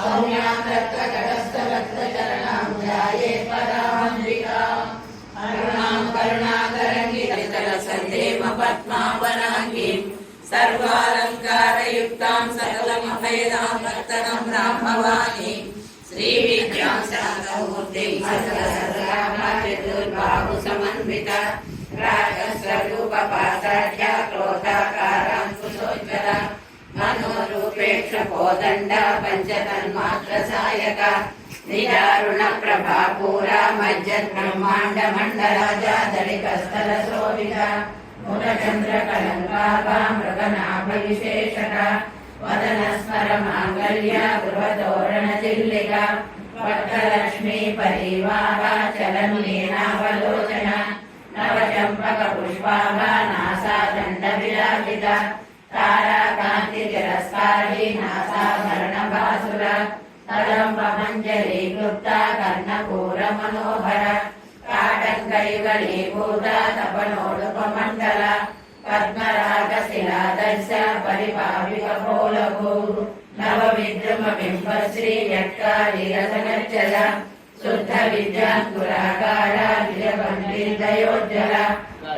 सौम्यां रक्तकटस्थरक्तचरणां ध्यायेत् परामम्बिकाम् अरुणां करुणातरङ्गितकरसन्देम पद्मावनाङ्गीं सर्वालङ्कारयुक्तां सकलमभयदां नर्तनं ब्राह्मवाणीं श्रीविद्यां शान्तमूर्तिं सकलसर्वाभ्युर्बाहुसमन्विता राजस्वरूपपासाढ्या क्रोधाकारां कुशोज्ज्वला मनोरूपेक्ष कोदण्डा पञ्चतन्मात्रसायका निदारुणप्रभापूरा मज्जन्ब्रह्माण्डमण्डलाजादलिकस्थलशोभिता मुखचन्द्रकलङ्काभा मृगनाभविशेषका वदनस्मरमाङ्गल्या गृहतोरणचिल्लिका वट्टलक्ष्मी परिवाहा चलन्लीनावलोचना नवचम्पकपुष्पाभा नासादण्डविराजिता ताराकान्तितिरस्कारी नासाभरणभासुरा तदम्बमञ्जलीकृता कर्णपूरमनोहरा काटङ्कैवलीभूता तपनोडुपमण्डला पद्मरागशिलादर्श परिपाविकपोलभू नवविद्रुमबिम्बश्रीयक्कालिरसनज्जला शुद्धविद्याङ्कुराकारा निजपण्डितयोज्जला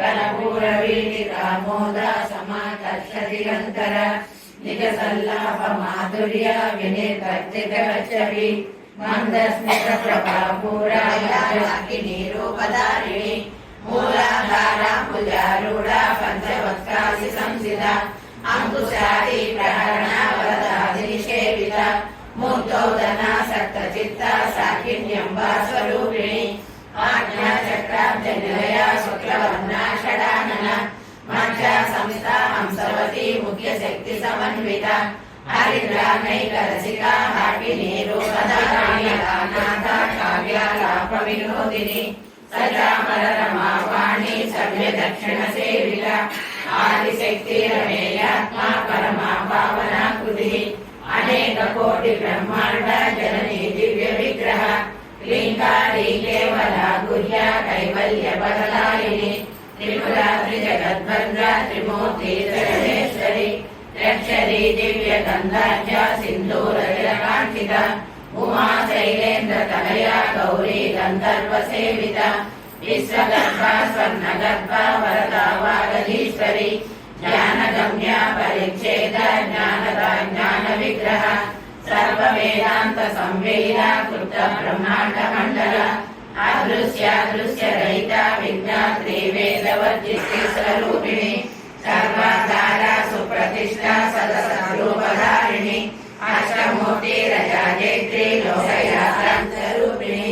कर्पूरवीलिकामोदा समाकर्षदिगन्तरा निजसल्लापमाधुर्या विनिर्वर्तितगच्छवि मन्दस्मितप्रभापूरा याकिनीरूपधारिणी मूलाधाराम्बुजारूढा पञ्चवक्त्रासि संसिता अङ्कुशारी प्रहरणा वरदादिनिषेविता मूर्धौदना सक्तचित्ता साकिन्यम्बा स्वरूपिणी आज्ञाचक्राब्जनिलया शुक्लवर्णा षडानना मज्जा संस्था हंसवती मुख्यशक्तिसमन्विता हरिद्रानैकरसिका हाकिनीरूपधारिणी अनाथा काव्यालापविनोदिनी सजामररमावाणी सव्यदक्षिणसेविका आदिशक्तिरमेयात्मा परमा पावनाकृतिः अनेककोटिब्रह्माण्ड जननी दिव्यविग्रह क्लीङ्कारी केवला गुह्या कैवल्यपदलायिनी त्रिपुरा त्रिजगद्भद्रा त्रिमूर्ति त्रिगणेश्वरी त्र्यक्षरी दिव्यगन्धाढ्या सिन्दूरतिलकाङ्किता उमा शैलेन्द्रतनया गौरी गन्धर्वसेविता विश्वगर्भा स्वर्णगर्भा वरदा वागधीश्वरी ज्ञानगम्या परिच्छेद ज्ञानदा ज्ञानविग्रह सर्ववेदान्तसंवेदा कृत ब्रह्माण्डमण्डल अदृश्यादृश्यरहिता विज्ञात्री वेदवर्जिष्टि स्वरूपिणी सर्वाधारा सुप्रतिष्ठा सदसद्रूपधारिणी अष्टमूर्तिरजाजेत्री लोकयात्रान्तरूपिणी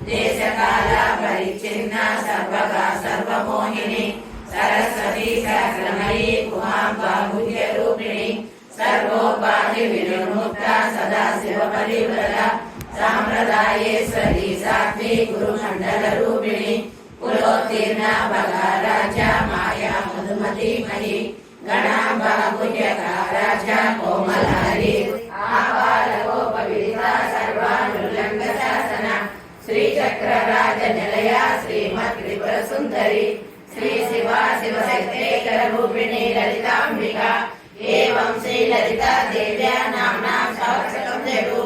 देशकाला परिच्छिन्ना सर्वगा सर्वमोहिनी सरस्वती सहस्रमयी उमाम्बा गुह्यरूपिणी सर्वोपाधिविनिर्मुक्ता सदाशिवपरिव्रता साम्प्रदायेश्वरी साध्वी गुरुमण्डलरूपिणी कुलोत्तीर्णा बलाराजा माया मधुमतीमयी गणाम्बा गुह्यकाराजा कोमलारी आबालगोपविदिता सर्वानुल्लङ्घशासना श्रीचक्रराजनिलया श्रीमत्त्रिपुरसुन्दरी श्री शिवा शिवशक्तेश्वररूपिणी ललिताम्बिका एवं श्रीललिता देव्या नाम्नां सहस्रकं जगु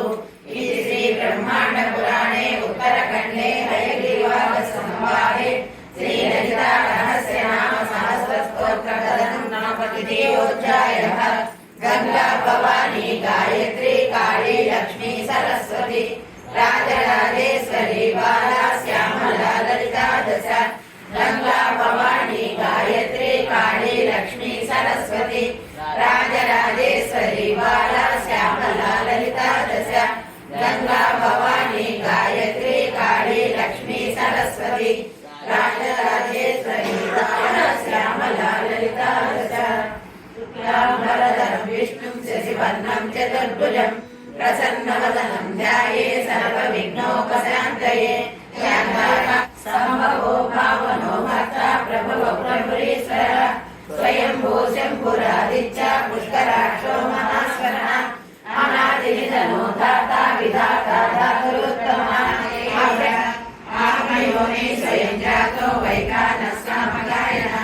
इति श्रीब्रह्माण्डपुराणे उत्तरखण्डे हयग्रीवासंवादे श्रीललिता रहस्यनाम सहस्रस्तोत्रकथनं नामतिथियोऽध्यायः गङ्गा भवानी गायत्री काली लक्ष्मी सरस्वती राजराजेश्वरी बाला श्यामला ललिता दश गङ्गा भवानी गायत्री काली लक्ष्मी सरस्वती राजराजेश्वरी बाला श्यामला ललिता दश गङ्गा भवानी गायत्री काली लक्ष्मी सरस्वती राजराजेश्वरी बाला श्यामला ललिता दश शुक्लाम्बरधरं विष्णुं शशिवर्णं चतुर्भुजं प्रसन्नवदनं ध्यायेत् सर्वविघ्नोपशान्तये सम्भवो भावनो भर्ता प्रभवो प्रभुरीश्वरः स्वयंभू शम्भुरादित्य पुष्कराक्षो महास्वरः अनादिनिधनो धाता विधाता धातुरुत्तमः आत्मयोनि स्वयं जातो वैकानस्कामगायनः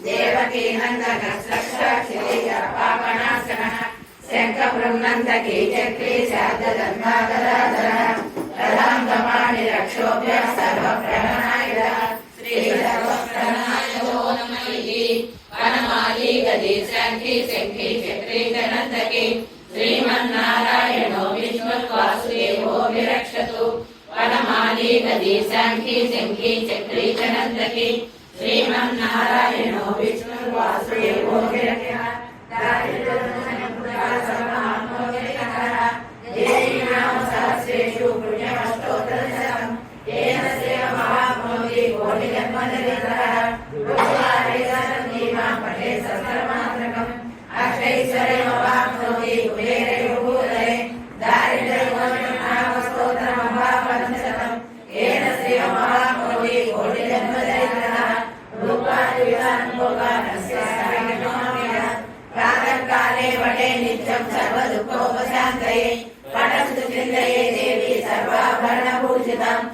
देवकी नन्दनः क्षितिज पापनाशनः శంఖపురంనందకీ చక్రీ శార్దగంగాధరాధర రథాంగపాణి రక్షోభ్య సర్వప్రణాయుధ శ్రీ సర్వప్రణాయో నమః వనమాలి గది శంఖి శంఖి చక్రీ నందకి శ్రీమన్నారాయణో విష్ణుర్వాసుదేవో విరక్షతు వనమాలి గది శంఖి శంఖి చక్రీ నందకి శ్రీమన్నారాయణో విష్ణుర్వాసుదేవో విరక్షతు सहस्रेषु पुण्यमष्टोत्तरशतम् येन सेवमहाप्नोति कोटिजन्मनिरतः भूतारेशतीमां पठे सहस्रमात्रकम् अष्टैश्वर्यमवाप्नोति कुबेरैर्भूतले दारिद्र्यमोचनामस्तोत्रमवापञ्चशतम् येन सेवमहाप्नोति कोटिजन्मनिरतः रूपादिविधानभोगानस्य प्रातःकाले पठे नित्यं सर्वदुःखोपशान्तये पठन्तु चिन्तये देवी सर्वाभरणभूषितम्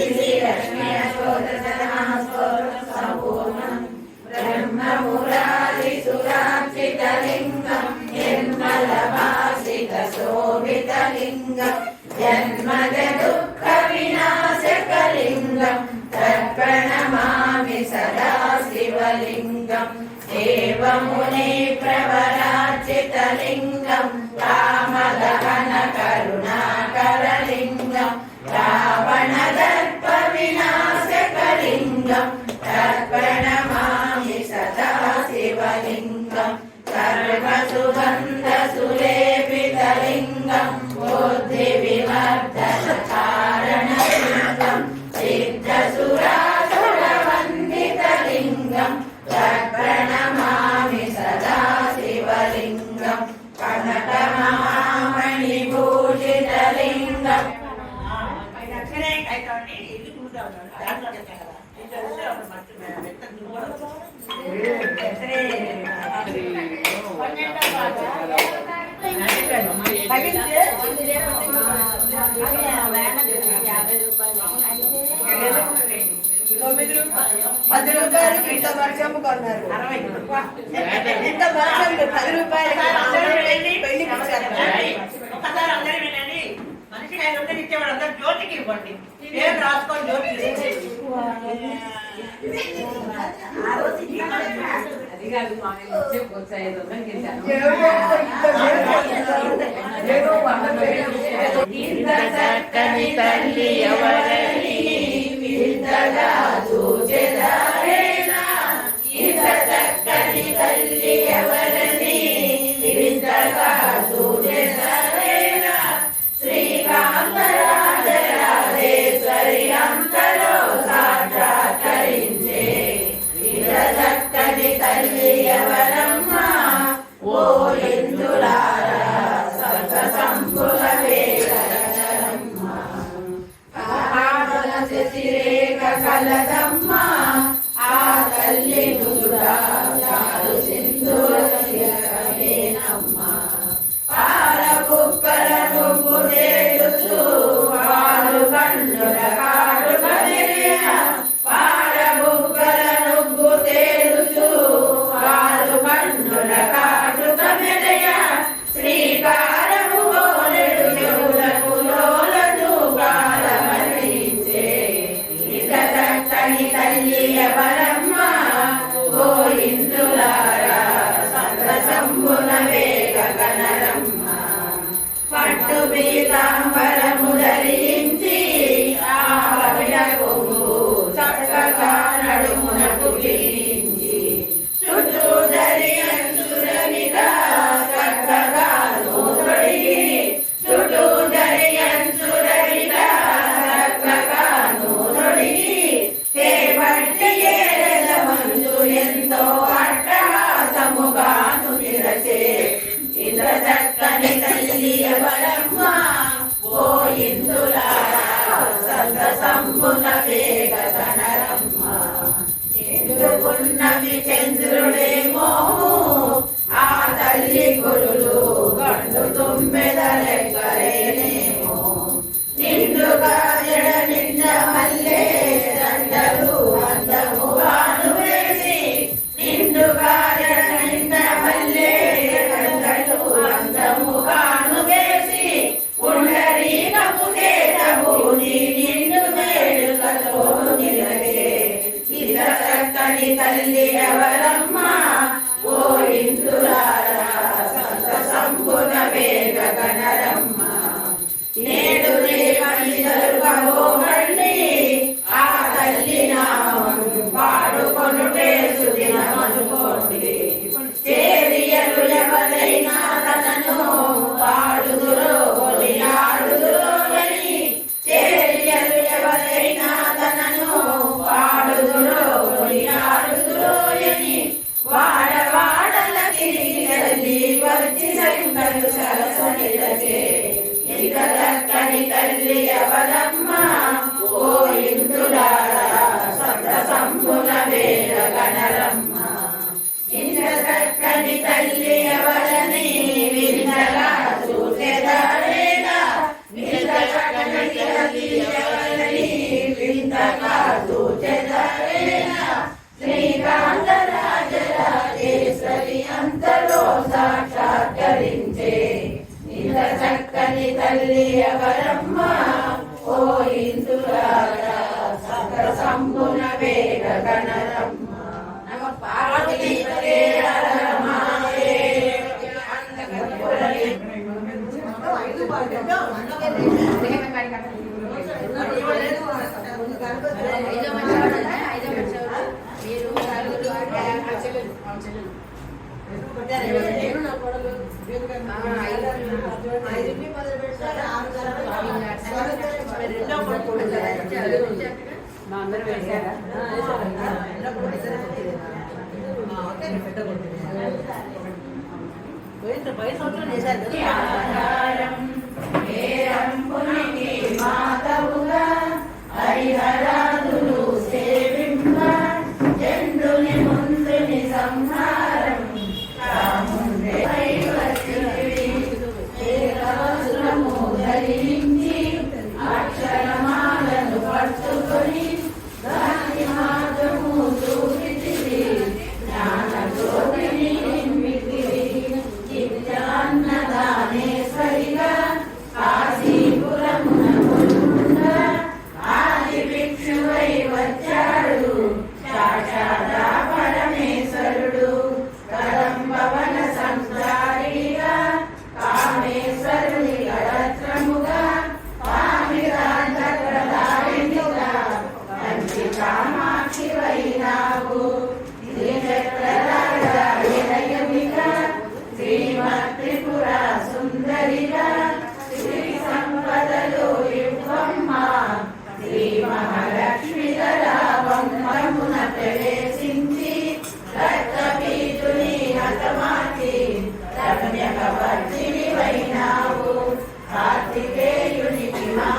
इति लक्ष्मी अष्टोत्तरशतनाम स्तोत्रं सम्पूर्णम् ब्रह्ममुरारिसुरार्चितलिङ्गम् निर्मलभासितशोभितलिङ्गम् जन्मजदुःखविनाशकलिङ्गम् तत्प्रणमामि सदा शिवलिङ्गम् देवमुनि प्रवरार्चितलिङ्गम् कामदहन करुणाकरलिङ्गम् रावणदर्पविनाशकलिङ्गम् तत्प्रणमामि सदा शिवलिङ्गम् सर्वसुगन्धसुलेपितलिङ्गम् बुद्धिविवर्धनकारणलिङ्गम् सिद्धसुरासुरवन्दितलिङ्गम् तत्प्रणमामि सदा शिवलिङ्गम् कनकमहामणिभूषितलिङ्गम् ₹10 ఇంత వర్షం కొన్నారు ఇంత వర్షం ₹10 పెళ్లి ఒకసారి అందరూ వినండి. మనిషికి 5 ఇచ్చేవాడు అందరు జ్యోతికి ఇవ్వండి. పేరు రాసుకొని జ్యోతి చక్కని తల్లి ఎవరని వింతగా చూచెదారేనా ఇంత చక్కని తల్లి ఎవరని వింతగా చూచెదారేనా శ్రీకాంతరాజరాజేశ్వరి అంతలో సాక్షాత్కరించే ఇంత చక్కని తల్లి ఎవరమ్మా ఓ ఇందులారా సర్వ సంపుల శశిరేఖ కలదమ్మా ఆ తల్లి నుదురా చాలు సింధూరమేనమ్మా పాలబుక్కల నువ్వు తేలుచు పాలు కన్నుల కాటుక మెరియ పాలబుక్కల నువ్వు తేలుచు పాలు కన్నుల కాటుక మెరియ శ్రీకారము గోలెడు చెవులకు లోలడు కాలమరించే చక్కని తల్లి ఎవరమ్మా ఓ ఇందులారా సంతసంబున వేగ గణరమ్మ పట్టు పీతాంబరము ధరించి ఆ పవిట కొంగు చక్కగా నడుమునకు పీరించి చుట్టూ ధరియంచురనిగా చక్కగా నూతొడిగి చుట్టూ ధరియంచురనిగా చక్కగా నూతొడిగి చేపట్టి ఏల మంచు ఎంతో అట్టహాసముగాను నిరచే ఇంత చక్కని తల్లి ఎవరమ్మా ఓ తల్లి ఎవరమ్మ ఓ ఇందులారా సకల సంపున వేగ గణరమ్మ నమ పార్వతీపదే హర మహాదేవ మాతవుగా హరిహరాదులు సేవింప చండుని ముందుని సంహారం ధరించి అక్షరమాలను పట్టుకొని దాని మార్గము చూపితివి జ్ఞాన జ్యోతిని నింపితివి నిత్యాన్నదానేశ్వరిగా కాశీపురమున కొలువుగా ఆది భిక్షువై వచ్చాడు సాక్షాదా పరమేశ్వరుడు కదంబవన సంసారిగా కామేశ్వరుని గడత్రముగా కామిరాంతప్రదాయినిగా కంచి కామాక్షి వైనావు శ్రీచక్రరాజయమిగా శ్రీమత్రిపుర సుందరిగా శ్రీ సంపదలు ఇవ్వమ్మ శ్రీ మహాలక్ష్మి ధరావమ్మమున ప్రవేశించి రక్తపీతుని హతమార్చి రమ్యకవర్తిని వైనావు కార్తికేయునికి మా